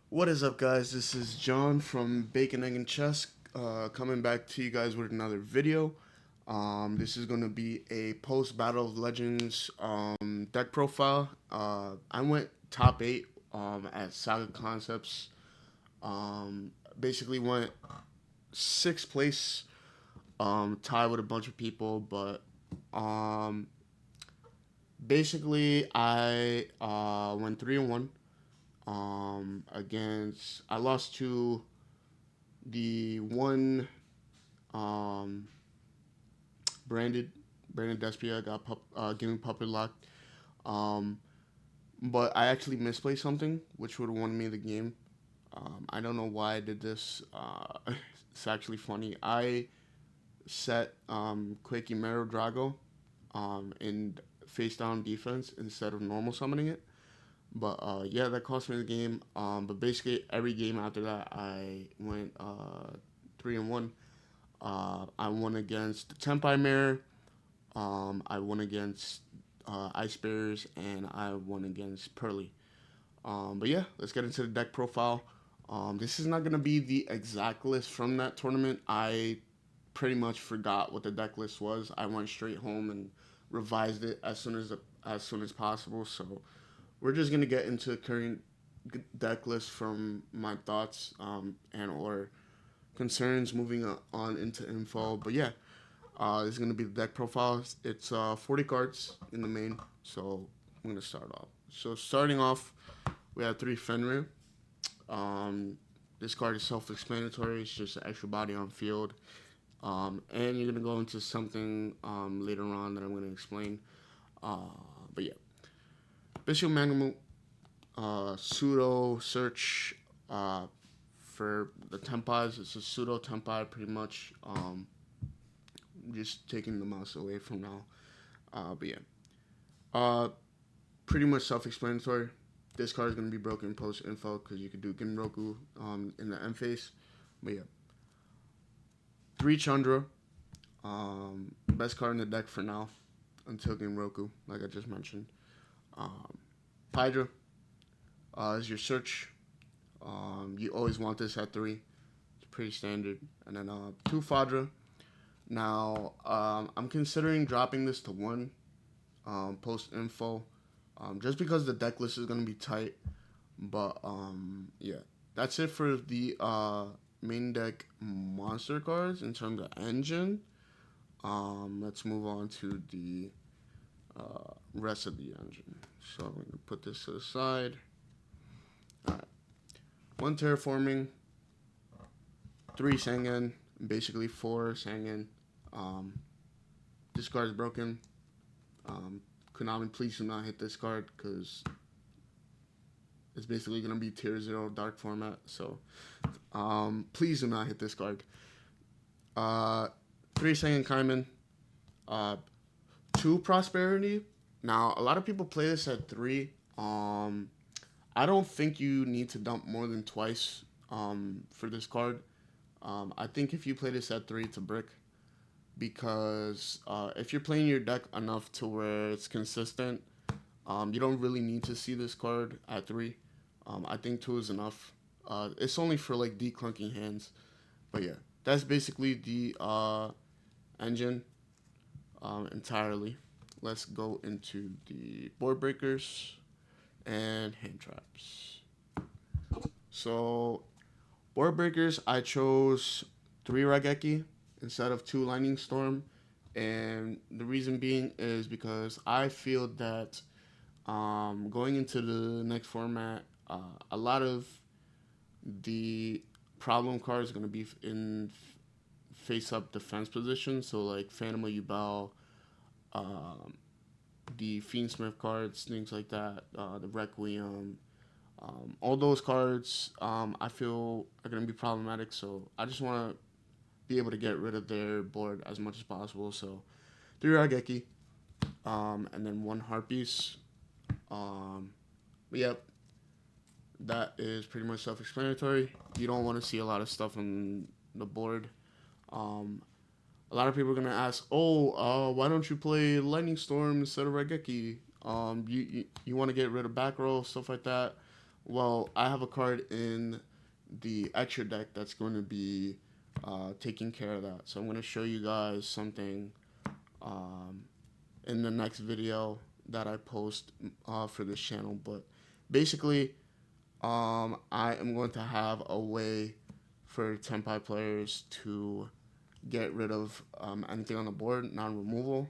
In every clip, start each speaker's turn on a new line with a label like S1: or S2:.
S1: What is up, guys? This is John from Bacon, Egg, and Chess, coming back to you guys with another video. This is going to be a post Battle of Legends deck profile. I went top 8 at Saga Concepts. Basically went 6th place, tied with a bunch of people, but um, basically I went 3-1 against. I lost to the one um, branded Brandon Despia got given puppet locked. Um, but I actually misplaced something, which would have won me the game. I don't know why I did this. It's actually funny. I set Quakey Mero Drago in face down defense instead of normal summoning it. But yeah, that cost me the game. But basically, every game after that, I went 3-1. I won against the Tenpai Mirror. I won against Ice Bears, and I won against Pearly. But yeah, let's get into the deck profile. This is not gonna be the exact list from that tournament. I pretty much forgot what the deck list was. I went straight home and revised it as soon as possible. So we're just gonna get into current deck list from my thoughts and/or concerns moving on into info. But yeah, this is going to be the deck profiles. It's 40 cards in the main, so I'm going to start off. So starting off, we have 3 Fenrir. Um, this card is self-explanatory. It's just an extra body on field. And you're going to go into something later on that I'm going to explain. But yeah, Bishop Mangamut, pseudo search for the Tempais. It's a pseudo Tempai pretty much. Just taking the mouse away from now. But yeah, uh, pretty much self-explanatory. This card is gonna be broken post info because you could do Genroku in the end phase. But yeah, 3 Chandra, best card in the deck for now until Genroku, like I just mentioned. Um, Hydra is your search. You always want this at 3. It's pretty standard. And then 2 Fadra. Now I'm considering dropping this to 1 post info, just because the deck list is gonna be tight. But yeah, that's it for the main deck monster cards in terms of engine. Let's move on to the rest of the engine. So I'm gonna put this to the side. All right, 1 terraforming, 3 Sangan, basically 4 Sangan. Um, this card is broken. Konami, please do not hit this card because it's basically going to be tier 0 dark format. So please do not hit this card. 3 Saiyan Kaiman. 2 Prosperity. Now, a lot of people play this at 3. I don't think you need to dump more than twice for this card. I think if you play this at 3, it's a brick. Because if you're playing your deck enough to where it's consistent, you don't really need to see this card at 3. I think 2 is enough. It's only for like declunking hands. But yeah, that's basically the engine entirely. Let's go into the board breakers and hand traps. So, board breakers, I chose 3 Rageki instead of 2 Lightning Storm. And the reason being is because I feel that going into the next format, a lot of the problem cards are going to be in face up defense position. So, like Phantom of Yubel, um, the Fiendsmith cards, things like that, the Requiem, all those cards I feel are going to be problematic. So, I just want to be able to get rid of their board as much as possible. So, 3 Rageki, and then 1 Harpies. But yep, that is pretty much self-explanatory. You don't want to see a lot of stuff on the board. Um, a lot of people are gonna ask, "Oh, why don't you play Lightning Storm instead of Raigeki? You want to get rid of back row stuff like that." Well, I have a card in the extra deck that's going to be taking care of that. So I'm going to show you guys something um, in the next video that I post for this channel. But basically, I am going to have a way for Tenpai players to get rid of anything on the board, non-removal.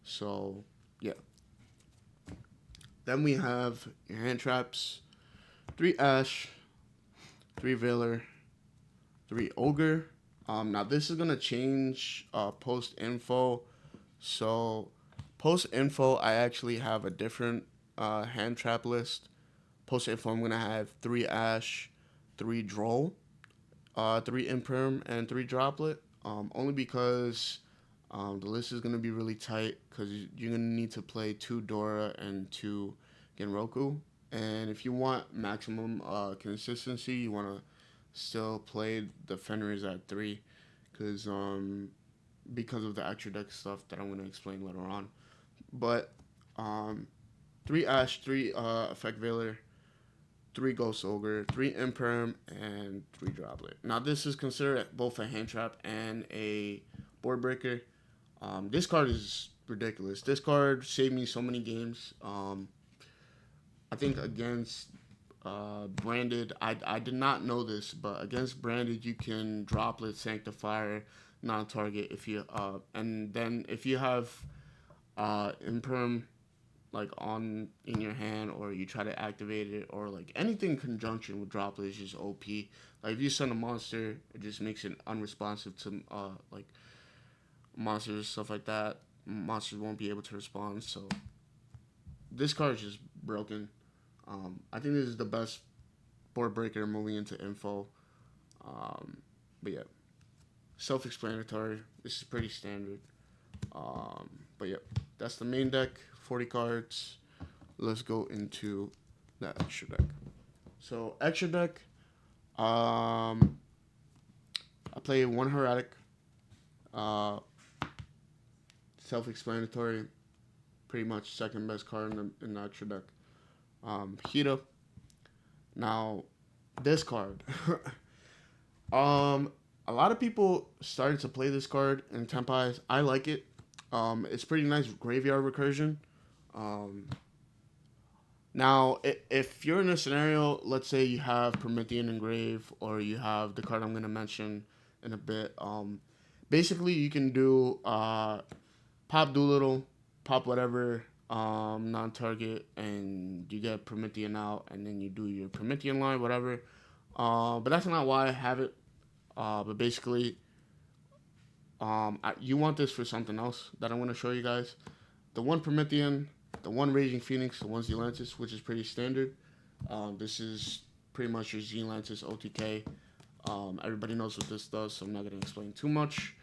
S1: So, yeah. Then we have your hand traps, 3 Ash, 3 Veiler, 3 Ogre. Now, this is going to change post info. So, post info, I actually have a different hand trap list. Post info, I'm going to have 3 Ash, 3 Droll, 3 Imperm, and 3 Droplet. Only because the list is going to be really tight because you're going to need to play 2 Dora and 2 Genroku. And if you want maximum consistency, you want to still play Defenders at 3 because because of the extra deck stuff that I'm going to explain later on. But 3 Ash, 3 Effect Veiler, 3 Ghost Ogre, 3 Imperm, and 3 Droplet. Now, this is considered both a hand trap and a board breaker. This card is ridiculous. This card saved me so many games. I think against Branded, I did not know this, but against Branded, you can Droplet, Sanctifier, non-target if you and then if you have Imperm like on in your hand, or you try to activate it, or like anything in conjunction with Droplet is just OP. Like if you send a monster, it just makes it unresponsive to like monsters, stuff like that. Monsters won't be able to respond. So this card is just broken. I think this is the best board breaker moving into info. But yeah, self-explanatory. This is pretty standard. But yeah, that's the main deck. 40 cards. Let's go into that extra deck. So extra deck. I play 1 Heretic. Self-explanatory. Pretty much second best card in the extra deck. Hita. Now, this card. A lot of people started to play this card in Tenpai. I like it. It's pretty nice graveyard recursion. Now, if you're in a scenario, let's say you have Promethean Engrave, or you have the card I'm going to mention in a bit. Basically, you can do pop Doolittle, pop whatever, non-target, and you get Promethean out, and then you do your Promethean line, whatever. But that's not why I have it. But basically, you want this for something else that I'm going to show you guys. The 1 Promethean, the 1 Raging Phoenix, the 1 Zealantis, which is pretty standard. This is pretty much your Zealantis OTK. Everybody knows what this does, so I'm not going to explain too much.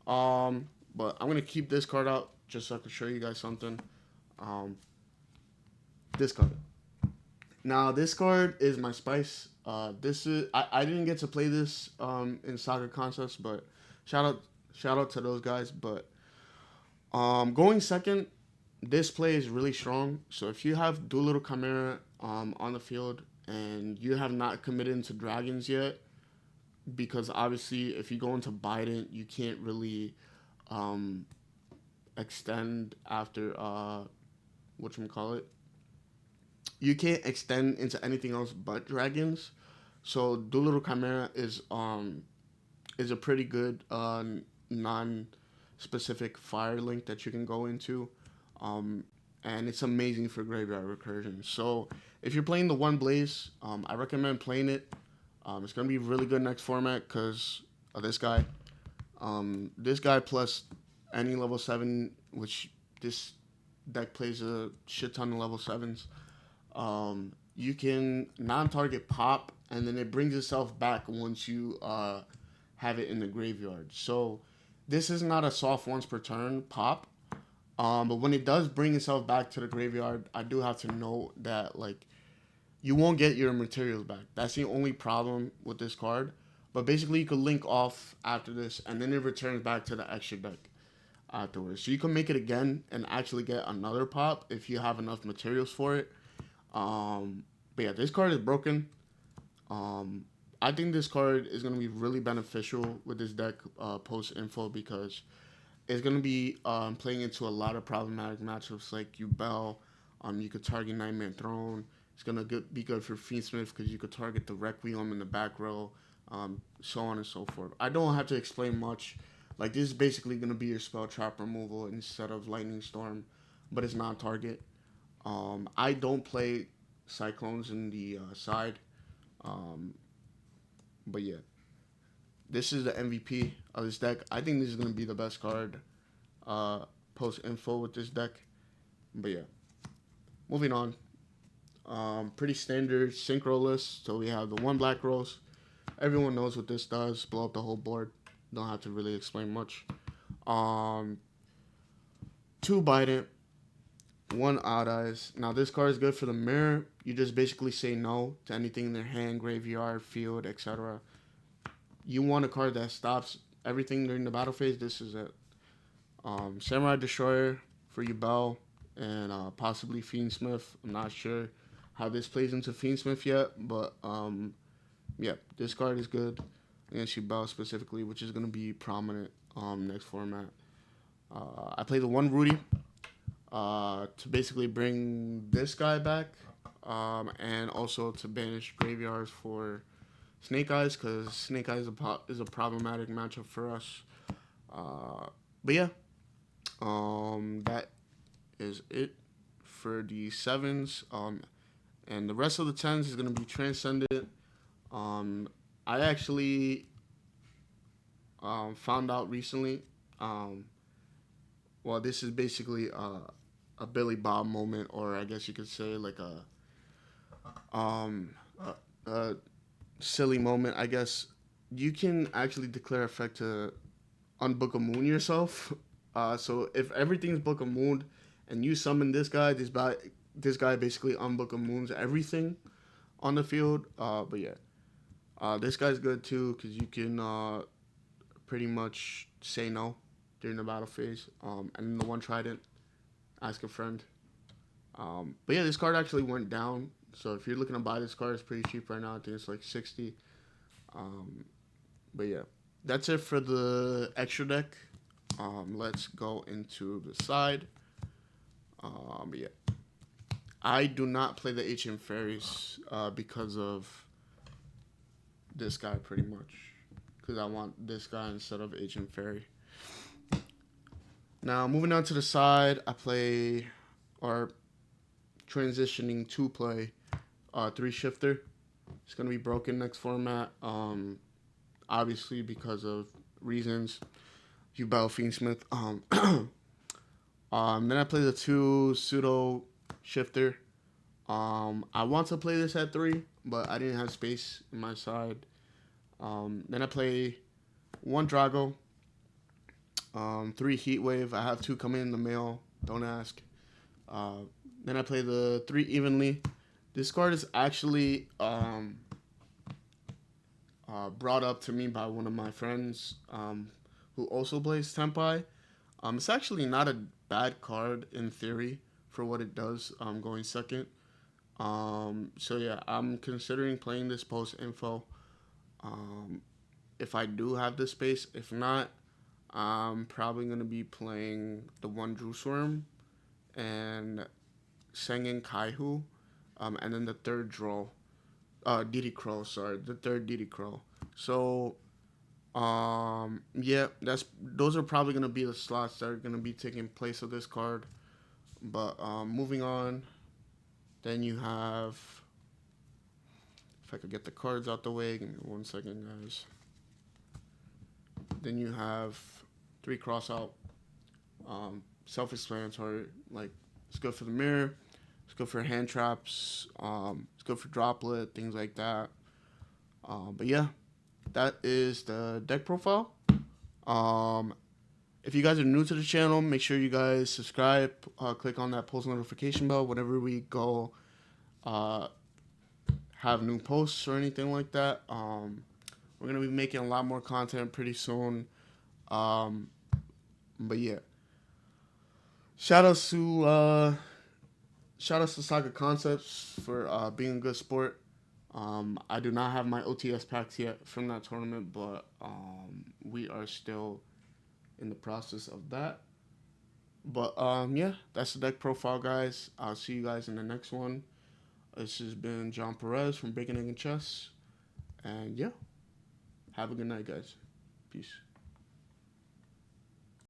S1: But I'm going to keep this card out just so I can show you guys something. This card. Now, this card is my spice. This is I didn't get to play this in Saga Concepts, but shout out to those guys. But going second, this play is really strong. So if you have Doolittle Chimera on the field and you have not committed into Dragons yet, because obviously if you go into Biden, you can't really extend after whatchamacallit. You can't extend into anything else but Dragons. So Doolittle Chimera is a pretty good non-specific fire link that you can go into. And it's amazing for graveyard recursion. So if you're playing the 1 Blaze, I recommend playing it. It's going to be really good next format because of this guy. This guy plus any level 7, which this deck plays a shit ton of level 7s. You can non-target pop, and then it brings itself back once you have it in the graveyard. So this is not a soft once per turn pop. But when it does bring itself back to the graveyard, I do have to note that like you won't get your materials back. That's the only problem with this card. But basically, you could link off after this, and then it returns back to the extra deck afterwards. So you can make it again and actually get another pop if you have enough materials for it. But yeah, this card is broken. I think this card is going to be really beneficial with this deck post info because it's going to be playing into a lot of problematic matchups like Yubel. You could target Nightmare Throne. It's going to be good for Fiendsmith because you could target the Requiem in the back row, so on and so forth. I don't have to explain much. Like, this is basically going to be your spell trap removal instead of Lightning Storm, but it's not target. I don't play Cyclones in the side, um, but yeah, this is the MVP of this deck. I think this is going to be the best card post info with this deck. But yeah, moving on. Pretty standard synchro list. So we have the one black rose. Everyone knows what this does. Blow up the whole board. Don't have to really explain much. Um, two Bident, one Odd Eyes. Now this card is good for the mirror. You just basically say no to anything in their hand, graveyard, field, etc. You want a card that stops everything during the battle phase. This is it. Samurai Destroyer for Yubel and possibly Fiendsmith. I'm not sure how this plays into Fiendsmith yet, but yeah, this card is good against Yubel specifically, which is going to be prominent next format. I play the one Rudy to basically bring this guy back and also to banish graveyards for Snake Eyes because Snake Eyes is a problematic matchup for us. But yeah, that is it for the sevens. And the rest of the tens is gonna be transcendent. I actually found out recently. Well, this is basically a Billy Bob moment, or I guess you could say like a silly moment. I guess you can actually declare effect to unbook a moon yourself. So if everything's book a moon and you summon this guy basically unbook a moons everything on the field. But yeah, this guy's good too because you can pretty much say no during the battle phase. And the one trident, ask a friend. But yeah, this card actually went down. So if you're looking to buy this card, it's pretty cheap right now. I think it's like 60. But yeah, that's it for the extra deck. Let's go into the side. But yeah, I do not play the HM Fairies because of this guy pretty much. Because I want this guy instead of HM Fairy. Now, moving on to the side, I play, or transitioning to play, 3 Shifter. It's going to be broken next format. Obviously, because of reasons. Yubel Fiendsmith. Then I play the 2 Pseudo Shifter. I want to play this at 3, but I didn't have space in my side. Then I play 1 Drago. 3 Heatwave. I have 2 coming in the mail. Don't ask. Then I play the 3 Evenly. This card is actually brought up to me by one of my friends who also plays Tenpai. It's actually not a bad card in theory for what it does going second. So yeah, I'm considering playing this post info if I do have the space. If not, I'm probably going to be playing the 1 Drewsworm and Sengen Kaihu, and then the 3rd draw, Diddy Crow, sorry, the 3rd Diddy Crow. So, yeah, those are probably gonna be the slots that are gonna be taking place of this card. But moving on, then you have, if I could get the cards out the way, give me 1 second, guys. Then you have 3 cross out, self-explanatory. Like, it's good for the mirror. It's good for hand traps. It's good for droplet, things like that. But yeah, that is the deck profile. If you guys are new to the channel, make sure you guys subscribe. Click on that post notification bell whenever we go have new posts or anything like that. We're going to be making a lot more content pretty soon. But yeah. Shout shout out to Saga Concepts for being a good sport. I do not have my OTS packs yet from that tournament, but we are still in the process of that. But yeah, that's the deck profile, guys. I'll see you guys in the next one. This has been John Perez from Bacon Egg and Chess, and yeah, have a good night, guys. Peace.